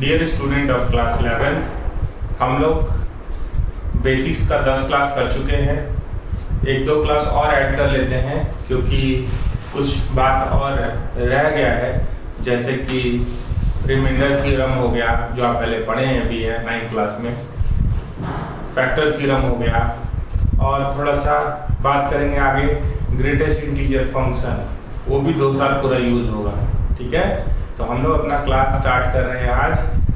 Dear student of class 11, हम लोग basics का 10 क्लास कर चुके हैं। एक दो क्लास और ऐड कर लेते हैं क्योंकि कुछ बात और रह गया है, जैसे कि रिमाइंडर थ्योरम हो गया जो आप पहले पढ़े हैं भी है 9th क्लास में, फैक्टर थ्योरम हो गया, और थोड़ा सा बात करेंगे आगे ग्रेटेस्ट इंटीजर फंक्शन, वो भी 2 साल पूरा यूज होगा। ठीक है, तो हम लोग अपना क्लास स्टार्ट कर रहे हैं आज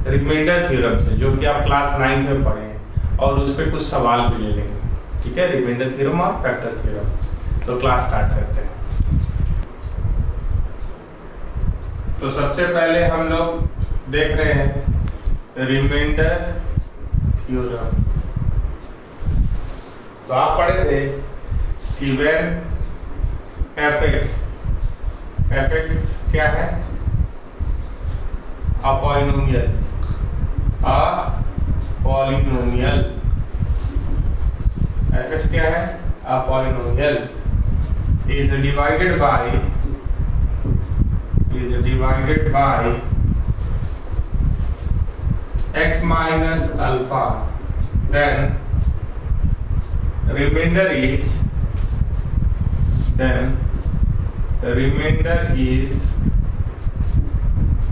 रिमाइंडर थ्योरम से, जो कि आप क्लास 9th में पढ़े हैं, और उस पर कुछ सवाल भी ले लेंगे। ठीक है, रिमाइंडर थ्योरम और फैक्टर थ्योरम। तो क्लास स्टार्ट करते हैं। तो सबसे पहले हम लोग देख रहे हैं रिमाइंडर थ्योरम। तो आप पढ़े थे कि व्हेन fx क्या है? अ पॉलिनोमियल fx क्या है? A polynomial is divided by x minus alpha, then remainder is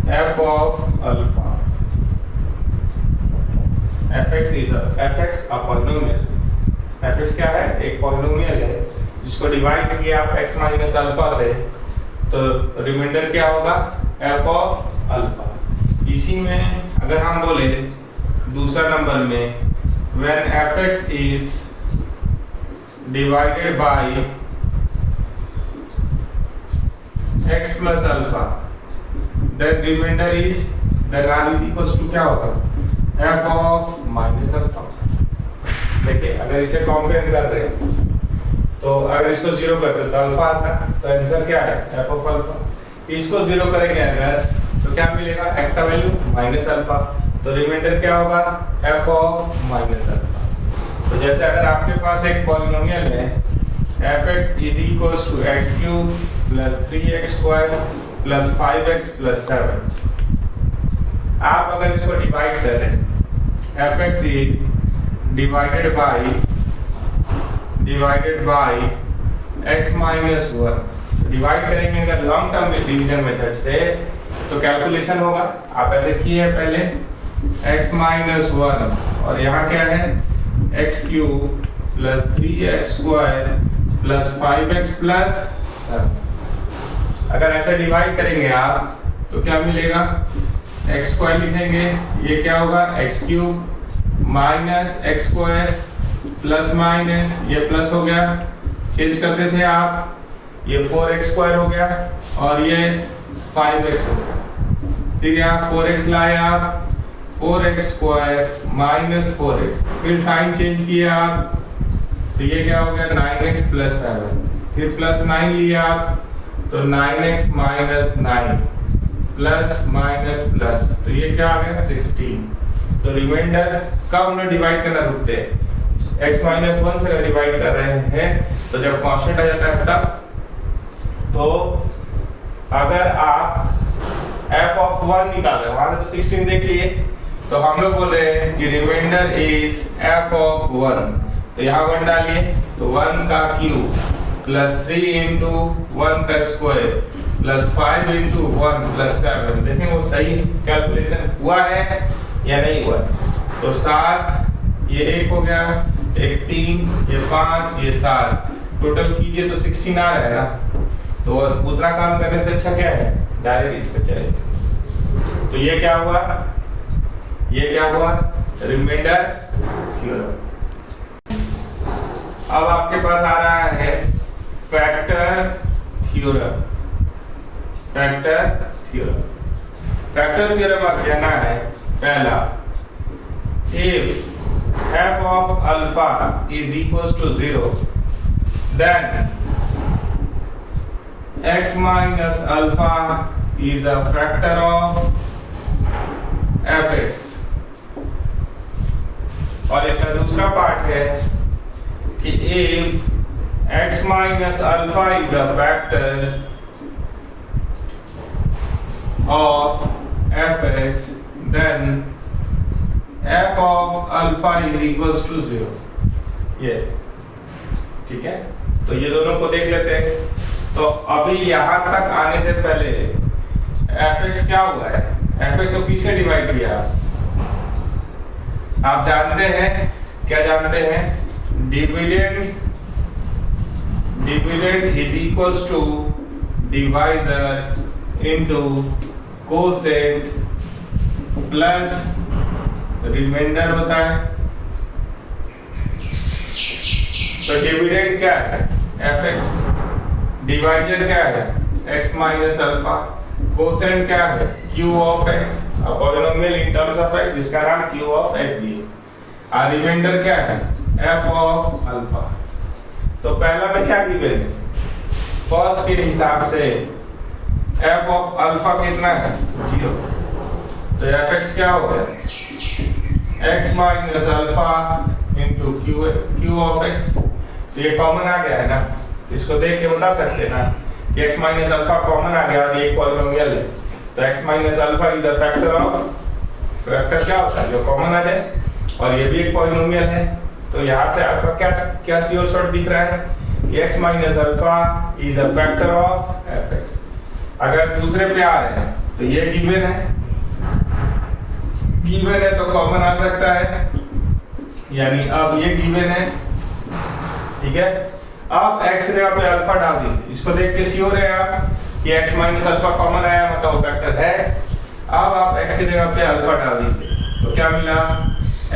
f of alpha. fx a polynomial। fx क्या है? एक पॉलिनोमियल है जिसको डिवाइड किया आप x माइनस अल्फा से, तो रिमाइंडर क्या होगा? f of alpha. इसी में अगर हम बोले दूसरा नंबर में when fx is divided by x plus alpha, then remainder is equals to क्या होगा? f of minus alpha। देखिए, अगर इसे कंपेयर कर रहे हैं तो अगर इसको 0 करते तो अल्फा आता, तो आंसर क्या है? f of alpha। इसको 0 करेंगे अगर तो क्या मिलेगा? x का वैल्यू माइनस अल्फा, तो रिमाइंडर क्या होगा? f of minus alpha. तो जैसे अगर आपके पास एक पॉलिनोमियल है fx is equals to x cube plus 3x square plus 5x plus 7, आप अगर इसको डिवाइड करें fx is divided by x minus 1, divide करेंगे अगर लॉन्ग टर्म डिवीजन मेथड से तो कैलकुलेशन होगा। आप ऐसे किए पहले x minus 1 और यहाँ क्या है? x cube plus 3x square plus 5x plus 7। अगर ऐसे डिवाइड करेंगे आप तो क्या मिलेगा? x स्क्वायर लिखेंगे, ये क्या होगा? x cube minus x square plus minus ये प्लस हो गया, चेंज करते थे आप, ये 4x स्क्वायर हो गया और ये 5x हो गया। फिर यहाँ 4x लाए आप, 4x स्क्वायर माइनस 4x, फिर साइन चेंज किए आप, तो ये क्या हो गया? 9x प्लस 7, फिर प्लस 9 लिया आप, तो 9x minus 9 plus minus plus, तो ये क्या आ गया? 16। तो रिमाइंडर कब हम डिवाइड करना रुकते हैं? x माइनस 1 से डिवाइड कर रहे हैं तो जब कांस्टेंट आ जाता है तब। तो अगर आप f of 1 निकाल रहे हैं, वहां से तो 16 देख लिए, तो हम लोग बोल रहे हैं कि रिमाइंडर इज f of 1, तो यहाँ 1 डालिए, तो 1 का क्यूब प्लस 3 इंटू 1 का स्क्वायर प्लस 5 इंटू 1 प्लस 7। देखें वो सही कैलकुलेशन हुआ है या नहीं हुआ? तो 7, ये 1 हो गया, एक 3, ये 5, ये 7, टोटल कीजिए तो 16 आ रहा है ना। तो उतना काम करने से अच्छा क्या है? डायरेक्ट इस पे चले। तो ये क्या हुआ? Reminder theorem. अब आपके पास आ रहा है फैक्टर थ्योरम। फैक्टर थ्योरम आप कहना है पहला, if f of alpha is equals to 0, then x minus alpha is a factor of fx। और इसका दूसरा पार्ट है कि if x minus alpha is a factor of fx, then f of alpha is equals to 0। ये ठीक है, तो ये दोनों को देख लेते हैं। तो अभी यहां तक आने से पहले fx क्या हुआ है, fx को किससे डिवाइड किया आप जानते हैं, क्या जानते हैं, dividend is equals to divisor into quotient plus reminder होता है। तो डिविडेंड क्या है, fx, डिवाइजर क्या है, x माइनस अल्फा, कोसेंट क्या है, q of x, polynomial in terms of x जिसका नाम q ऑफ x दिए, और रिमाइंडर क्या है, f ऑफ अल्फा। तो पहला में क्या गिवन है, फर्स्ट के हिसाब से f ऑफ अल्फा कितना है, 0। तो fx क्या हो गया, x minus alpha into q of x। तो ये कॉमन आ गया है ना, इसको देख के बता सकते हैं ना कि x माइनस अल्फा कॉमन आ गया और ये एक पॉलिनोमियल है। तो x minus alpha is the factor of, factor क्या होता है जो कॉमन आ जाए, और ये भी एक पॉलिनोमियल है। तो यहाँ से आपका क्या क्या श्योर शॉर्ट दिख रहा है कि x minus alpha is the factor of fx। अगर दूसरे पे आ रहे हैं तो ये गिवन है तो कॉमन आ सकता है, यानी अब ये गिवन है, ठीक है। अब x की जगह पे अल्फा डाल दीजिए, इसको देख के श्योर है आप कि x माइनस अल्फा कॉमन आया मतलब फैक्टर है। अब आप x की जगह पे अल्फा डाल दीजिए, तो क्या मिला,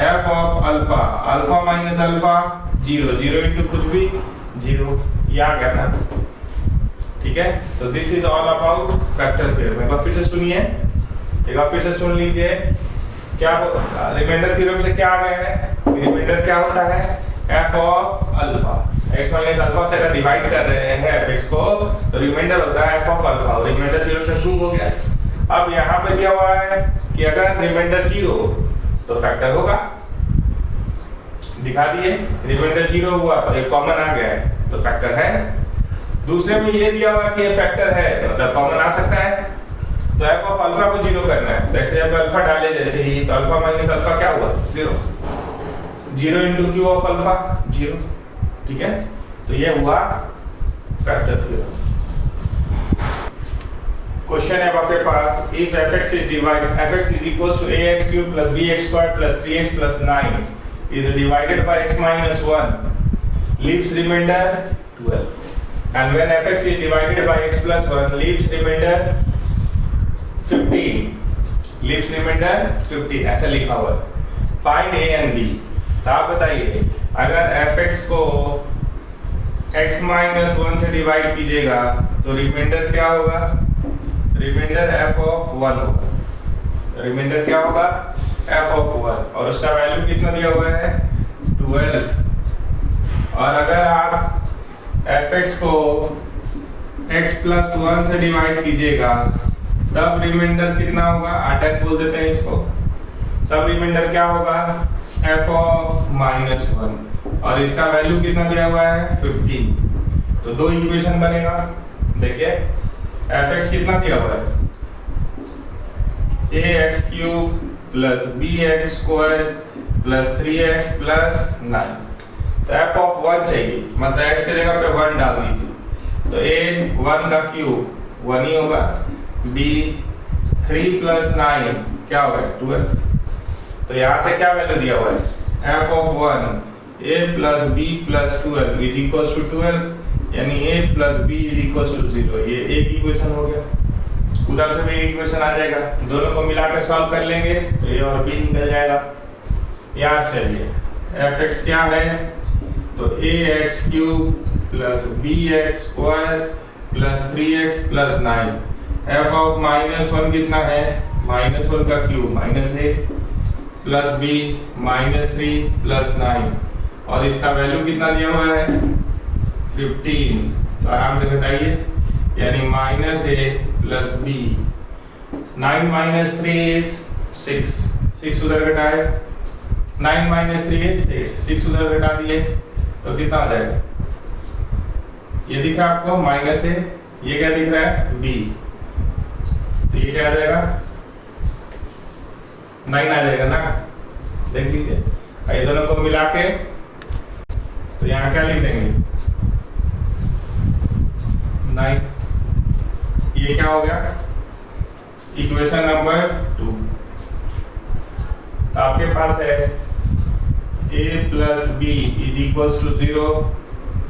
f of alpha, alpha minus alpha 0, 0 into कुछ भी 0, ये आ गया ना, ठीक है। तो this is all about factor theorem. एक बार फिर से सुनिए, एक बार फिर से सुन लीजिए, क्या रिमाइंडर थ्योरम से क्या आ गया है, रिमाइंडर क्या होता है, f of alpha, x minus alpha से अगर डिवाइड कर रहे हैं fx को तो रिमाइंडर होता है f ऑफ अल्फा, और रिमाइंडर थ्योरम से प्रूव हो गया। अब यहाँ पे दिया हुआ है कि अगर रिमाइंडर 0 तो फैक्टर होगा, दिखा दिए, रिमाइंडर 0 हुआ तो एक कॉमन आ गया है तो फैक्टर है। दूसरे में ये दिया हुआ कि ये फैक्टर है मतलब कॉमन आ सकता है, तो f ऑफ अल्फा को 0 करना है। जैसे जब अल्फा डाले जैसे ही, तो अल्फा माइनस अल्फा क्या हुआ, 0, 0 इंटू q ऑफ अल्फा 0, ठीक है। तो ये हुआ फैक्टर थ्योरम। क्वेश्चन है आपके पास, if fx is divided, fx is equals to ax cube plus bx square plus 3x plus 9 is divided by x minus 1, leaves remainder 12, and when fx is divided by x plus 1 leaves remainder 15, leaves remainder 15 ऐसा लिखा हुआ है। Find a and b। तो आप बताइए अगर fx को x minus 1 से डिवाइड कीजिएगा तो रिमाइंडर क्या होगा, रिमाइंडर f ऑफ 1 होगा, रिमाइंडर क्या होगा, f ऑफ 1, और उसका वैल्यू कितना दिया हुआ है, 12। और अगर आप fx को x प्लस 1 से डिवाइड कीजिएगा तब रिमाइंडर कितना होगा, आर्टेस बोल देते हैं इसको, तब रिमाइंडर क्या होगा, f ऑफ माइनस 1, और इसका वैल्यू कितना दिया हुआ है, 15। तो दो इक्वेशन बनेगा, देखिए fx कितना दिया हुआ है, ax cube plus bx square plus 3x plus 9। तो f ऑफ 1 चाहिए, मतलब x की जगह पे 1 डाल दीजिए, तो a 1 का क्यूब 1 ही होगा, b 3 प्लस 9 क्या होगा, 12। तो यहाँ से क्या वैल्यू दिया हुआ है, f of 1 a plus b plus 12 is equals to 12, यानी a plus b is equals to 0। ये एक इक्वेशन हो गया, उधर से भी एक इक्वेशन आ जाएगा, दोनों को मिलाकर सॉल्व कर लेंगे तो a और b निकल जाएगा। यहाँ से चलिए fx क्या है, तो ax cube plus bx square plus 3x plus 9, f of minus 1 कितना है, माइनस 1 का cube minus a plus b minus 3 plus 9, और इसका वैल्यू कितना दिया हुआ है, 15। तो आराम से घटाइए, यानी minus a plus b, 9 minus 3 is 6, 6 उधर घटाए, 9 माइनस 3 इज 6 उधर घटा दिए तो कितना आ जाएगा, ये दिख रहा है आपको माइनस a, ये क्या दिख रहा है b, तो ये क्या आ जाएगा, 9 आ जाएगा ना, देख लीजिए। ये दोनों को मिला के तो यहाँ क्या लिख देंगे 9। ये क्या हो गया इक्वेशन नंबर 2। तो आपके पास है a plus B is equal to 0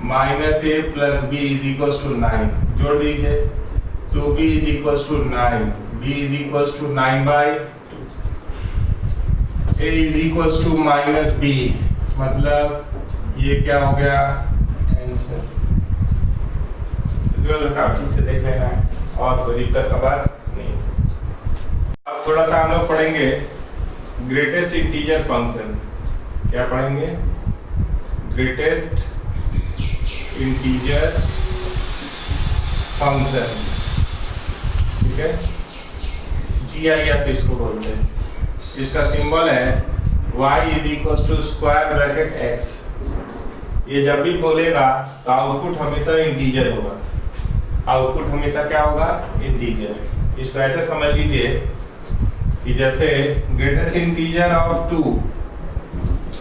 minus a plus B is equal to 9। जोड़ दीजिए 2b is equal to 9, b is equal to 9/2, a is equal to minus b, मतलब ये क्या हो गया आंसर। जो आप ठीक से देख लेना है और कोई दिक्कत का बात नहीं। अब थोड़ा सा हम लोग पढ़ेंगे ग्रेटेस्ट इंटीजर फंक्शन। क्या पढ़ेंगे ग्रेटेस्ट इंटीजर फंक्शन, ठीक है, GIF इसको बोलते हैं। इसका सिंबल है y is equal to square bracket x। ये जब भी बोलेगा तो आउटपुट हमेशा इंटीजर होगा, आउटपुट हमेशा क्या होगा इंटीजर। इसको ऐसे समझ लीजिए कि जैसे ग्रेटेस्ट इंटीजर ऑफ 2,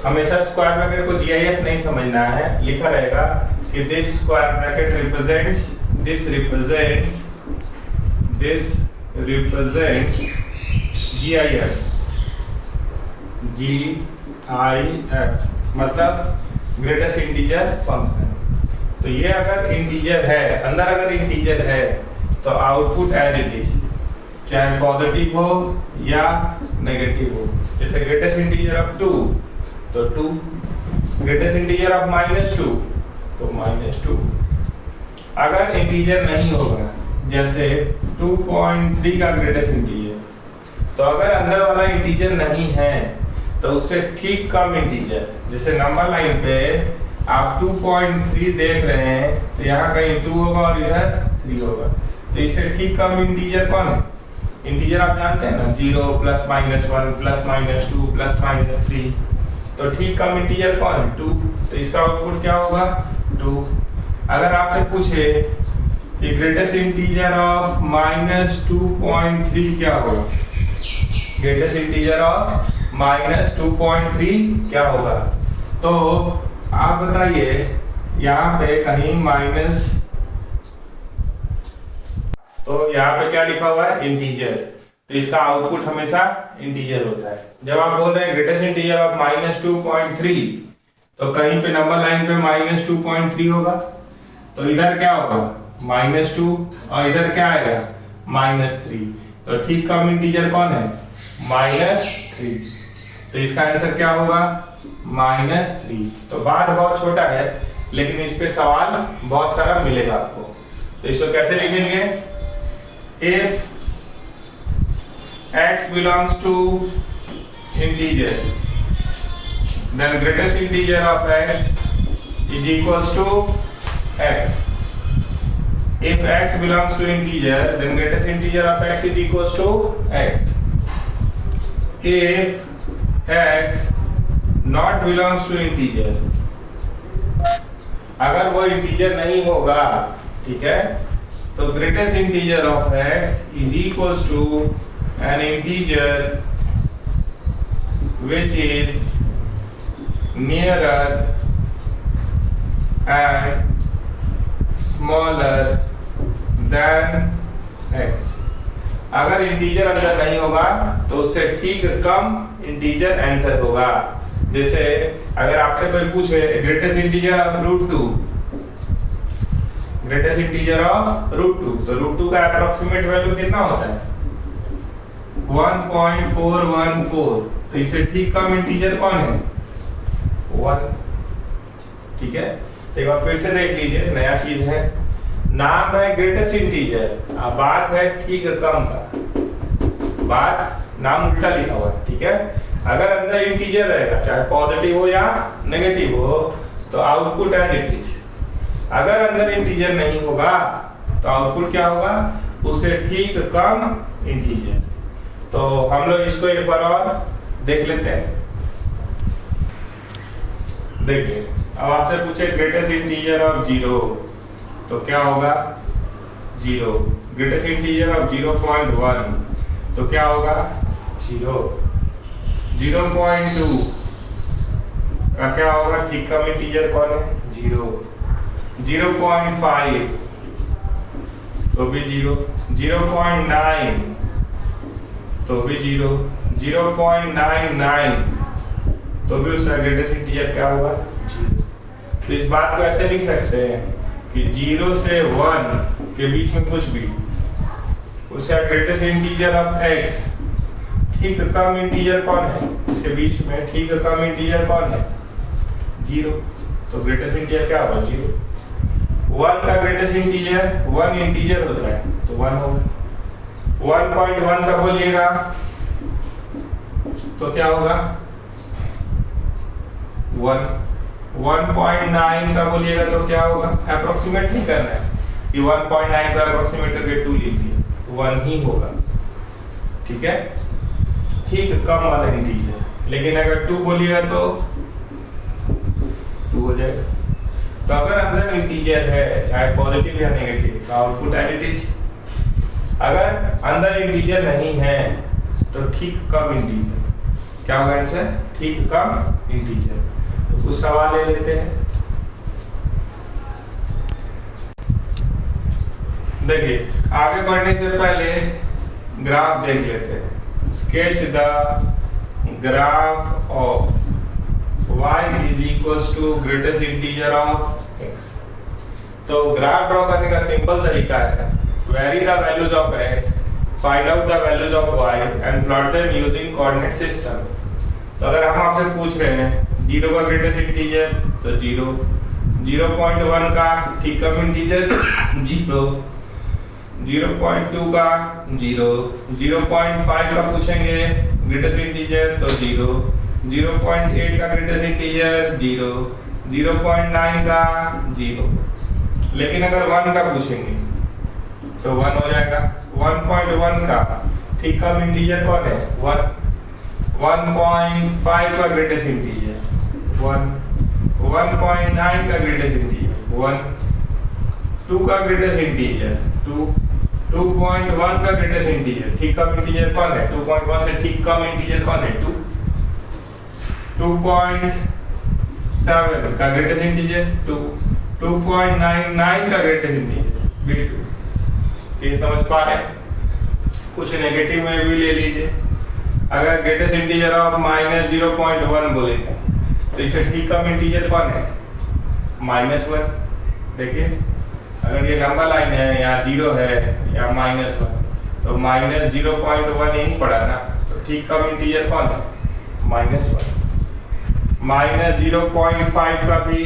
हमेशा स्क्वायर ब्रैकेट को GIF नहीं समझना है, लिखा रहेगा कि this square bracket represents GIF मतलब ग्रेटेस्ट इंटीजर फंक्शन। तो ये अगर इंटीजर है, अंदर अगर इंटीजर है तो आउटपुट एज इट इज, चाहे पॉजिटिव हो या नेगेटिव हो। जैसे ग्रेटेस्ट इंटीजर ऑफ 2 तो 2, ग्रेटेस्ट इंटीजर ऑफ -2 तो -2। अगर इंटीजर नहीं होगा, जैसे 2.3 का ग्रेटेस्ट इंटीजर, तो अगर अंदर वाला इंटीजर नहीं है तो उससे ठीक कम इंटीजर, जैसे नंबर लाइन पे आप 2.3 देख रहे हैं तो यहाँ कहीं 2 होगा और इधर 3 होगा, तो इससे ठीक कम इंटीजर कौन है? इंटीजर आप जानते हैं ना, 0 +-1 +-2 +-3। तो ठीक कम इंटीजर कौन है? 2। तो इसका आउटपुट क्या होगा 2। अगर आपसे पूछे कि ग्रेटेस्ट इंटीजर ऑफ -2.3 क्या होगा, ग्रेटेस्ट इंटीजर ऑफ -2.3 क्या होगा, तो आप बताइए यहाँ पे कहीं माइनस, तो यहाँ पे क्या लिखा हुआ है इंटीजर, तो इसका आउटपुट हमेशा इंटीजर होता है। जब आप बोल रहे हैं ग्रेटेस्ट इंटीजर ऑफ -2.3 तो कहीं पे नंबर लाइन पे -2.3 होगा, तो इधर क्या होगा -2 और इधर क्या आएगा -3। तो ठीक कम इंटीजर कौन है -3। तो इसका आंसर क्या होगा -3। तो बात बहुत छोटा है लेकिन इस पे सवाल बहुत सारा मिलेगा आपको। तो इसको कैसे लिखेंगे, if x belongs to integer then greatest integer of x is equals to x. If x belongs to integer then greatest integer of x is equals to x. If x not belongs to integer, अगर वो integer नहीं होगा, ठीक है, तो greatest integer of x is equals to an integer which is nearer and smaller than x. अगर integer अंदर नहीं होगा तो उससे ठीक कम इंटीजर आंसर होगा। जैसे अगर आपसे कोई पूछे greatest integer of √2, greatest integer of √2, तो √2 का अप्रोक्सीमेट वैल्यू कितना होता है 1.414। तो इससे ठीक कम इंटीजर कौन है 1, ठीक है। तो एक बार फिर से देख लीजिए, नया चीज है, नाम है ग्रेटेस्ट इंटीजर, अब बात है ठीक कम का, बात नाम उल्टा लिखा हुआ है, ठीक है। अगर अंदर इंटीजर रहेगा चाहे पॉजिटिव हो या नेगेटिव हो तो आउटपुट एज इट इज। अगर अंदर इंटीजर नहीं होगा तो आउटपुट क्या होगा उससे ठीक कम इंटीजर। तो हम लोग इसको एक बार और देख लेते हैं। देखिए अब आपसे पूछे ग्रेटेस्ट इंटीजर ऑफ 0 तो क्या होगा 0। ग्रेटेस्ट इंटीजर ऑफ 0.1 तो क्या होगा 0। 0.2 का क्या होगा? ठीक कम इंटीजर कौन है? 0। 0.5 तो भी 0। 0.9 तो भी 0। 0.99 तो भी उसका ग्रेटेस्ट इंटीजर क्या होगा? 0। तो इस बात को ऐसे लिख सकते हैं कि 0 से 1 के बीच में कुछ भी, उसका ग्रेटेस्ट इंटीजर ऑफ x, ठीक कम इंटीजर कौन है इसके बीच में? ठीक कम इंटीजर कौन है? 0। तो ग्रेटेस्ट इंटीजर क्या होगा? 0। 1 का ग्रेटेस्ट इंटीजर 1 इंटीजर होता है तो 1 होगा। 1.1 का बोलिएगा तो क्या होगा? 1। 1.9 का बोलिएगा तो क्या होगा? अप्रोक्सीमेट नहीं करना है कि 1.9 का अप्रोक्सीमेट करके 2 लिख दिए, 1 ही होगा। ठीक है, ठीक कम वाला इंटीजर। लेकिन अगर 2 बोलिएगा तो 2 हो जाएगा। तो अगर अंदर इंटीजर है, चाहे पॉजिटिव या negative, output as it is. अगर अंदर इंटीजर नहीं है तो ठीक कम इंटीजर क्या होगा? आंसर ठीक कम इंटीजर। तो कुछ सवाल ले लेते हैं। देखिए, आगे बढ़ने से पहले ग्राफ देख लेते हैं। Sketch the graph of y is equals to greatest integer of x। तो ग्राफ ड्रॉ करने का सिंपल तरीका है, vary the values of x, find out the values of y and plot them using coordinate system। तो अगर हम आपसे पूछ रहे हैं 0 का ग्रेटेस्ट इंटीजर तो 0, 0.1 का ठीक कम इंटीजर 0, 0.2 का 0, 0.5 का पूछेंगे ग्रेटेस्ट इंटीजर तो 0, 0.8 का ग्रेटेस्ट इंटीजर 0, 0.9 का 0। लेकिन अगर 1 का पूछेंगे तो 1 हो जाएगा। 1.1 का ठीक कम इंटीजर कौन है? 1। 1.5 का ग्रेटेस्ट इंटीजर 1, 1.9 का ग्रेटेस्ट इंटीजर 1, 2 का ग्रेटेस्ट इंटीजर 2, 2.1 का ग्रेटेस्ट इंटीजर ठीक कम इंटीजर कौन है? 2.1 से ठीक कम इंटीजर कौन है? 2। 2.7 का ग्रेटेस्ट इंटीजर 2, 2.99 का ग्रेटेस्ट इंटीजर भी 2। ये समझ पा रहे हैं? कुछ नेगेटिव में भी ले लीजिए। अगर ग्रेटेस्ट इंटीजर ऑफ -0.1 बोलेंगे तो इसे ठीक कम इंटीजर कौन है? -1। देखिए, अगर ये नंबर लाइन है, यहाँ 0 है या -1, तो -0.1 यही पड़ा ना, तो ठीक कम इंटीजर कौन है? -1। -0.5 का भी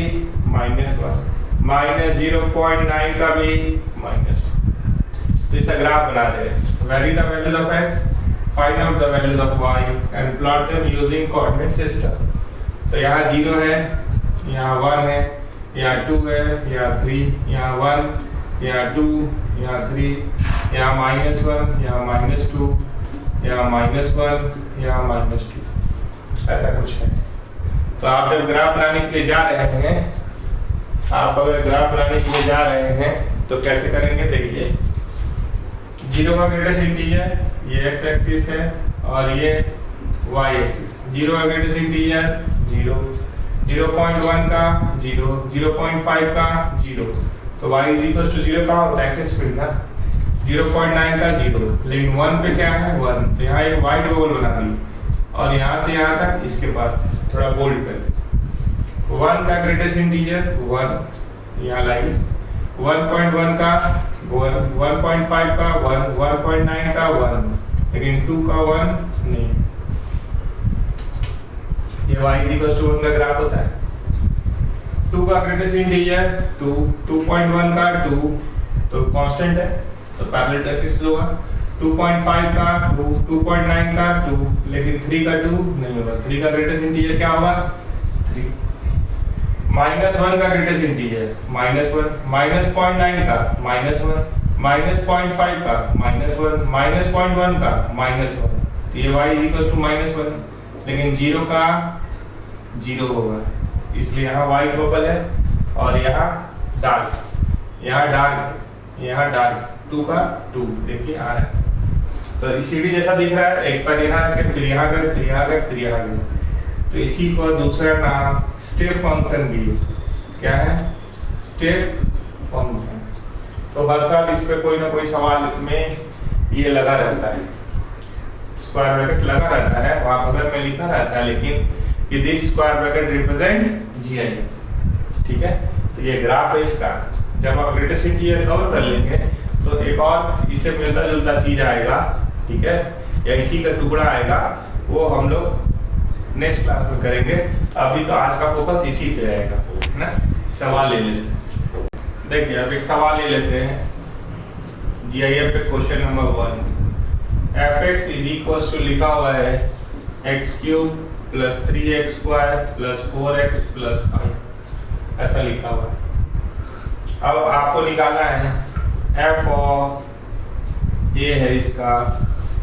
-1, -0.9 का भी -1। तो इसका ग्राफ बना दे रहे हैं। Vary the values of x, find out the values of y and plot them using coordinate system. तो यहाँ 0 है, यहाँ 1 है, यहाँ 2 है, यहाँ 3, यहाँ 1, यहाँ 2, यहाँ 3, यहाँ -1, यहाँ -2, यहाँ -1, यहाँ -2, ऐसा कुछ है। तो आप जब ग्राफ बनाने के लिए जा रहे हैं, आप अगर ग्राफ बनाने के लिए जा रहे हैं तो कैसे करेंगे? देखिए, 0 का ग्रेटेस्ट इंटीजर ये x एक्सिस है और ये y एक्सिस। 0 का ग्रेटेस्ट इंटीजर 0, 0.1 का 0, 0.5 का 0, तो y इज इक्वल टू 0 कहाँ होता है? एक्सिस पे ना। 0.9 का 0, लेकिन 1 पे क्या है? 1। तो यहाँ एक वाइट बबल बना दी और यहाँ से यहाँ तक इसके पास थोड़ा बोल्ड कर दी। 1 का ग्रेटेस्ट इंटीजर 1, यहाँ लाइए। 1.1 का 1, 1.5 का 1, 1.9 का 1, लेकिन 2 का 1 नहीं। ये y इज इक्वल टू 1 का ग्राफ होता है। 2 का ग्रेटेस्ट इंटीजर 2, 2.1 का 2 तो कांस्टेंट है तो पैरेलल टू एक्सिस होगा। 2.5 का 2, 2.9 का 2, लेकिन 3 का 2 नहीं होगा। 3 का ग्रेटेस्ट इंटीजर क्या होगा? 3। -1 का ग्रेटेस्ट इंटीजर -1, -0.9 का -1, -0.5 का -1, -0.1 का -1, तो ये y इज इक्वल टू -1, लेकिन 0 का 0 होगा, इसलिए यहाँ वाइट बबल है और यहाँ डार्क, यहाँ डार्क, यहाँ डार्क। 2 का 2 देखिए आ रहा है। तो सीढ़ी जैसा दिख रहा है, एक पर यहाँ रखे, फिर यहाँ गए, फिर यहाँ गए, फिर यहाँ गए। तो इसी को दूसरा नाम स्टेप फंक्शन भी क्या है, स्टेप फंक्शन। तो हर साल इस पे कोई ना कोई सवाल में ये लगा रहता है, स्क्वायर ब्रैकेट लगा रहता है, वहां बगल में लिखा रहता है, लेकिन ये this square bracket represent GIF। ठीक है, तो ये ग्राफ है इसका। जब आप ग्रेटेस्ट इंटीजर कवर कर लेंगे तो एक और इससे मिलता जुलता चीज आएगा, ठीक है, या इसी का टुकड़ा आएगा, वो हम लोग नेक्स्ट क्लास में करेंगे। अभी तो आज का फोकस इसी पे रहेगा, है ना। सवाल ले लेते हैं, देखिए अब एक सवाल ले लेते हैं GIF पे। Question number 1, fx is equal to लिखा हुआ है x³ plus 3x² plus 4x plus 5, ऐसा लिखा हुआ है। अब आपको निकालना है f ऑफ a है इसका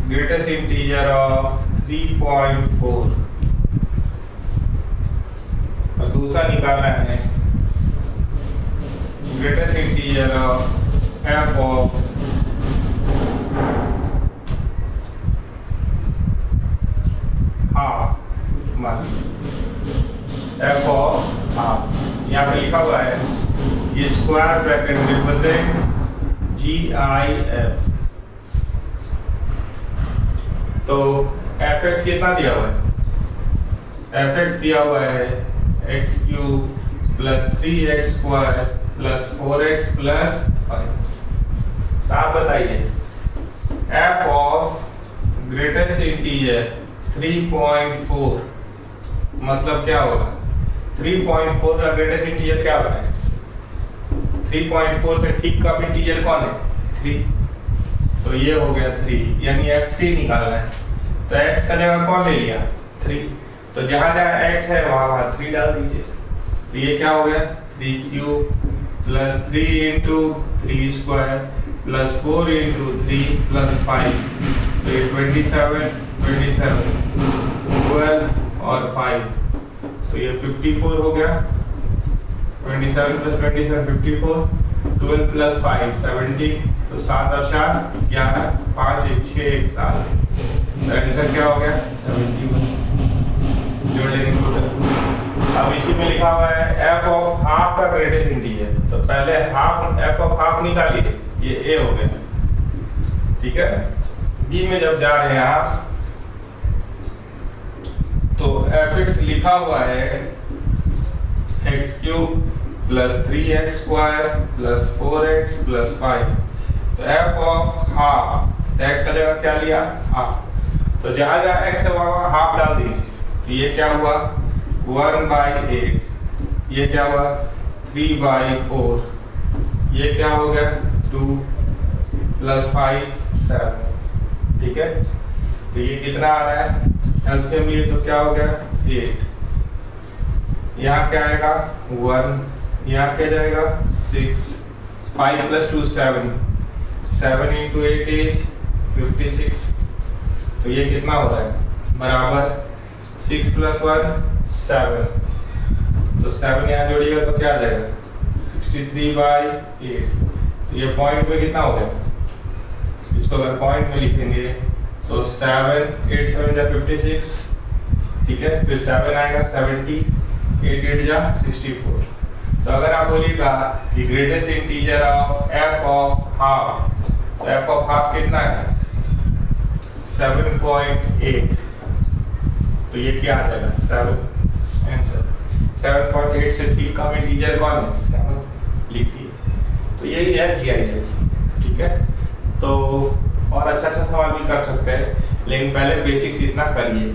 ग्रेटेस्ट इंटीजर ऑफ 3.4, और दूसरा निकालना है greatest integer of f of half, मान लीजिए f ऑफ हाफ। यहाँ पे लिखा हुआ है ये स्क्वायर ब्रैकेट रिप्रेजेंट GIF। तो fx कितना दिया हुआ है, fx दिया हुआ है x³ plus 3x² plus 4x plus 5। तो आप बताइए f ऑफ ग्रेटेस्ट इंटीजर 3.4 मतलब क्या होगा। 3.4 का ग्रेटेस्ट इंटीजर क्या होता है, 3.4 से ठीक कम इंटीजर कौन है, 3। तो ये हो गया 3, यानी f3 निकालना है। तो x का जगह कौन ले लिया, 3। तो जहां जहां x है वहां 3 डाल दीजिए। तो ये क्या हो गया 3³ plus 3 into 3² plus 4 into 3 plus 5। तो ये 27, 12 और 5, तो ये 54 हो गया। 27 प्लस 27 54, 12 प्लस 5 17। तो 7 और 4 11, 5 1 6 1 7। तो आंसर क्या हो गया 71। जोड़ लेंगे टोटल। अब इसी में लिखा हुआ है f ऑफ हाफ का ग्रेटेस्ट इंटीजर। तो पहले हाफ f ऑफ हाफ निकालिए, ये a हो गया। ठीक है, b में जब जा रहे हैं आप तो fx लिखा हुआ है x³ plus 3x² plus 4x plus 5। तो f ऑफ हाफ, तो x का जगह क्या लिया, हाफ। तो जहां जहां x है वहां हाफ डाल दीजिए। तो ये क्या हुआ 1/8, ये क्या हुआ 3/4, ये क्या हो गया 2 प्लस 5 7। ठीक है, तो ये कितना आ रहा है एलसीएम लिए, तो क्या हो गया 8। यहाँ क्या आएगा 1, यहाँ क्या जाएगा 6, 5 प्लस 2 7, 7 इंटू 8 इज 56। तो ये कितना हो रहा है बराबर 6 प्लस 1 7। तो 7 यहाँ जोड़िएगा तो क्या आ जाएगा 63/8। तो ये पॉइंट में कितना हो गया, इसको अगर पॉइंट में लिखेंगे तो 7 8 7 जा 56। ठीक है, फिर 7 आएगा 70, 8 8 जा 64। तो अगर आप बोलिएगा कि greatest integer of f of half, तो f ऑफ हाफ कितना है 7.8। तो ये क्या आ जाएगा 7 आंसर। 7.8 से ठीक कम इंटीजर कौन है 7 लिख दिए। तो यही है GIF। ठीक है, तो और अच्छा सवाल भी कर सकते हैं, लेकिन पहले बेसिक्स इतना करिए।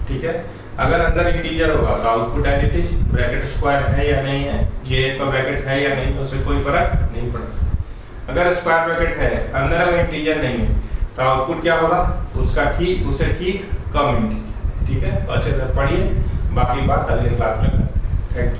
ठीक है, अगर अंदर इंटीजर होगा तो आउटपुट एडिटिव ब्रैकेट स्क्वायर है या नहीं है, GIF का ब्रैकेट है या नहीं, उससे कोई फर्क नहीं पड़ता। अगर स्क्वायर ब्रैकेट है अंदर अगर इंटीजर नहीं है तो आउटपुट क्या होगा उसे ठीक कम इंटीजर। ठीक है, तो अच्छे से पढ़िए, बाकी बात अगले क्लास में करते हैं। Thank you.